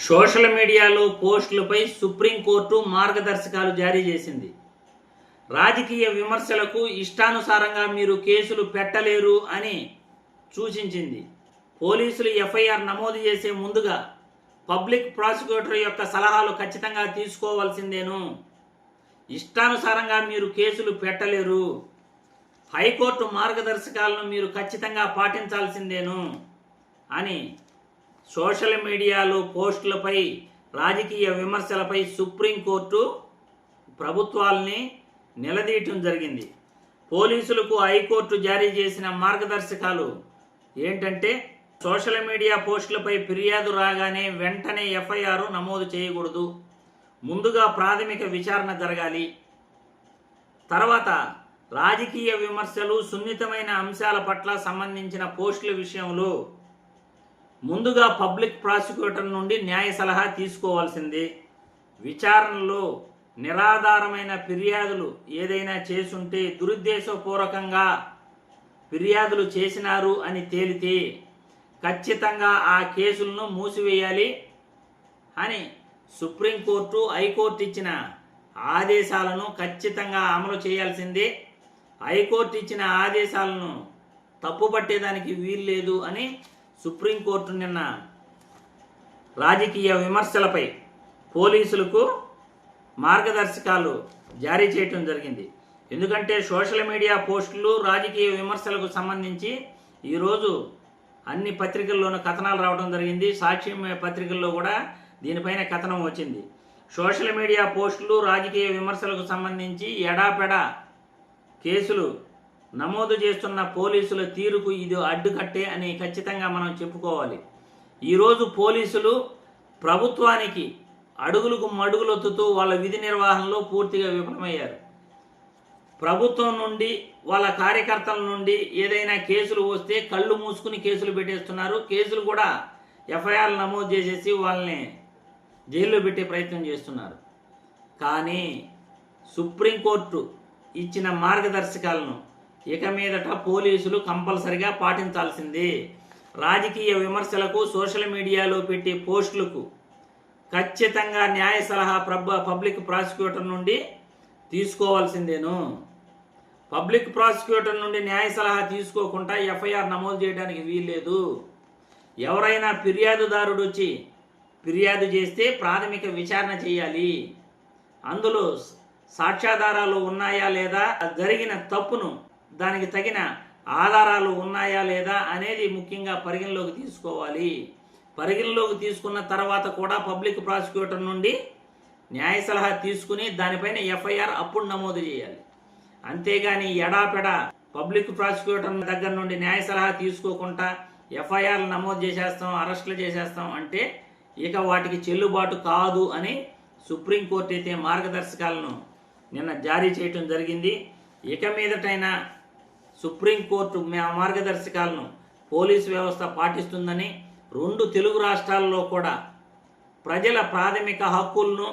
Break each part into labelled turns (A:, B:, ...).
A: Social మీడియాలో పోస్టులపై supreme court మార్గదర్శకాలు జారీ చేసింది. రాజకీయ విమర్శలకు ఇష్టానుసారంగా మీరు కేసులు పెట్టలేరు అని సూచించింది. పోలీసులు ఎఫ్ఐఆర్ నమోదు చేసే ముందుగా పబ్లిక్ ప్రాసిక్యూటర్ యొక్క సలహాలు ఖచ్చితంగా తీసుకోవాల్సిందేను. ఇష్టానుసారంగా మీరు కేసులు పెట్టలేరు. హైకోర్టు మార్గదర్శకాలను మీరు ఖచ్చితంగా పాటించాల్సిందేను అని సోషల్ మీడియాలో పోస్టులపై రాజకీయ విమర్శలపై సుప్రీంకోర్టు ప్రభుత్వాల్ని నిలదీయటం జరిగింది. పోలీసులకు హైకోర్టు జారీ చేసిన మార్గదర్శకాలు ఏంటంటే, సోషల్ మీడియా పోస్టులపై ఫిర్యాదు రాగానే వెంటనే ఎఫ్ఐఆర్ నమోదు చేయకూడదు. ముందుగా ప్రాథమిక విచారణ జరగాలి. తర్వాత రాజకీయ విమర్శలు, సున్నితమైన అంశాల పట్ల సంబంధించిన పోస్టుల విషయంలో ముందుగా పబ్లిక్ ప్రాసిక్యూటర్ నుండి న్యాయ సలహా తీసుకోవాల్సిందే. విచారణలో నిరాధారమైన ఫిర్యాదులు ఏదైనా చేసుంటే, దురుద్దేశపూర్వకంగా ఫిర్యాదులు చేసినారు అని తేలితే ఖచ్చితంగా ఆ కేసులను మూసివేయాలి అని సుప్రీంకోర్టు, హైకోర్టు ఇచ్చిన ఆదేశాలను ఖచ్చితంగా అమలు చేయాల్సిందే. హైకోర్టు ఇచ్చిన ఆదేశాలను తప్పుపట్టేదానికి వీల్లేదు అని సుప్రీంకోర్టు నిన్న రాజకీయ విమర్శలపై పోలీసులకు మార్గదర్శకాలు జారీ చేయటం జరిగింది. ఎందుకంటే సోషల్ మీడియా పోస్టులు, రాజకీయ విమర్శలకు సంబంధించి ఈరోజు అన్ని పత్రికల్లోనూ కథనాలు రావడం జరిగింది. సాక్షి పత్రికల్లో కూడా దీనిపైన కథనం వచ్చింది. సోషల్ మీడియా పోస్టులు, రాజకీయ విమర్శలకు సంబంధించి ఎడాపెడా కేసులు నమోదు చేస్తున్న పోలీసుల తీరుకు ఇది అడ్డుకట్టే అని ఖచ్చితంగా మనం చెప్పుకోవాలి. ఈరోజు పోలీసులు ప్రభుత్వానికి అడుగులకు మడుగులొత్తుతూ వాళ్ళ విధి నిర్వహణలో పూర్తిగా విఫలమయ్యారు. ప్రభుత్వం నుండి, వాళ్ళ కార్యకర్తల నుండి ఏదైనా కేసులు వస్తే కళ్ళు మూసుకుని కేసులు పెట్టేస్తున్నారు. కేసులు కూడా ఎఫ్ఐఆర్ నమోదు చేసేసి వాళ్ళని జైల్లో పెట్టే ప్రయత్నం చేస్తున్నారు. కానీ సుప్రీంకోర్టు ఇచ్చిన మార్గదర్శకాలను ఇక మీదట పోలీసులు కంపల్సరిగా పాటించాల్సిందే. రాజకీయ విమర్శలకు, సోషల్ మీడియాలో పెట్టే పోస్టులకు ఖచ్చితంగా న్యాయ సలహా పబ్లిక్ ప్రాసిక్యూటర్ నుండి తీసుకోవాల్సిందేను. పబ్లిక్ ప్రాసిక్యూటర్ నుండి న్యాయ సలహా తీసుకోకుండా ఎఫ్ఐఆర్ నమోదు చేయడానికి వీల్లేదు. ఎవరైనా ఫిర్యాదుదారుడు వచ్చి ఫిర్యాదు చేస్తే ప్రాథమిక విచారణ చేయాలి. అందులో సాక్ష్యాధారాలు ఉన్నాయా లేదా, జరిగిన తప్పును దానికి తగిన ఆధారాలు ఉన్నాయా లేదా అనేది ముఖ్యంగా పరిగణలోకి తీసుకోవాలి. పరిగణలోకి తీసుకున్న తర్వాత కూడా పబ్లిక్ ప్రాసిక్యూటర్ నుండి న్యాయ సలహా తీసుకుని దానిపైన ఎఫ్ఐఆర్ అప్పుడు నమోదు చేయాలి. అంతేగాని ఎడాపెడా పబ్లిక్ ప్రాసిక్యూటర్ దగ్గర నుండి న్యాయ సలహా తీసుకోకుండా ఎఫ్ఐఆర్ నమోదు చేసేస్తాం, అరెస్టులు చేసేస్తాం అంటే ఇక వాటికి చెల్లుబాటు కాదు అని సుప్రీంకోర్టు అయితే మార్గదర్శకాలను నిన్న జారీ చేయటం జరిగింది. ఇక మీదటైనా సుప్రీంకోర్టు మార్గదర్శకాలను పోలీసు వ్యవస్థ పాటిస్తుందని, రెండు తెలుగు రాష్ట్రాల్లో కూడా ప్రజల ప్రాథమిక హక్కులను,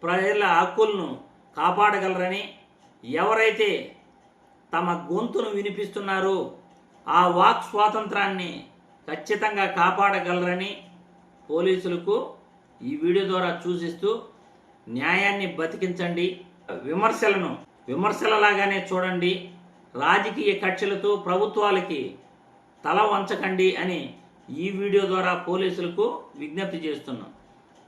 A: ప్రజల హక్కులను కాపాడగలరని, ఎవరైతే తమ గొంతును వినిపిస్తున్నారో ఆ వాక్ స్వాతంత్రాన్ని ఖచ్చితంగా కాపాడగలరని పోలీసులకు ఈ వీడియో ద్వారా సూచిస్తూ, న్యాయాన్ని బతికించండి, విమర్శలను విమర్శలలాగానే చూడండి, రాజకీయ కక్షలతో ప్రభుత్వాలకి తల వంచకండి అని ఈ వీడియో ద్వారా పోలీసులకు విజ్ఞప్తి చేస్తున్నాం.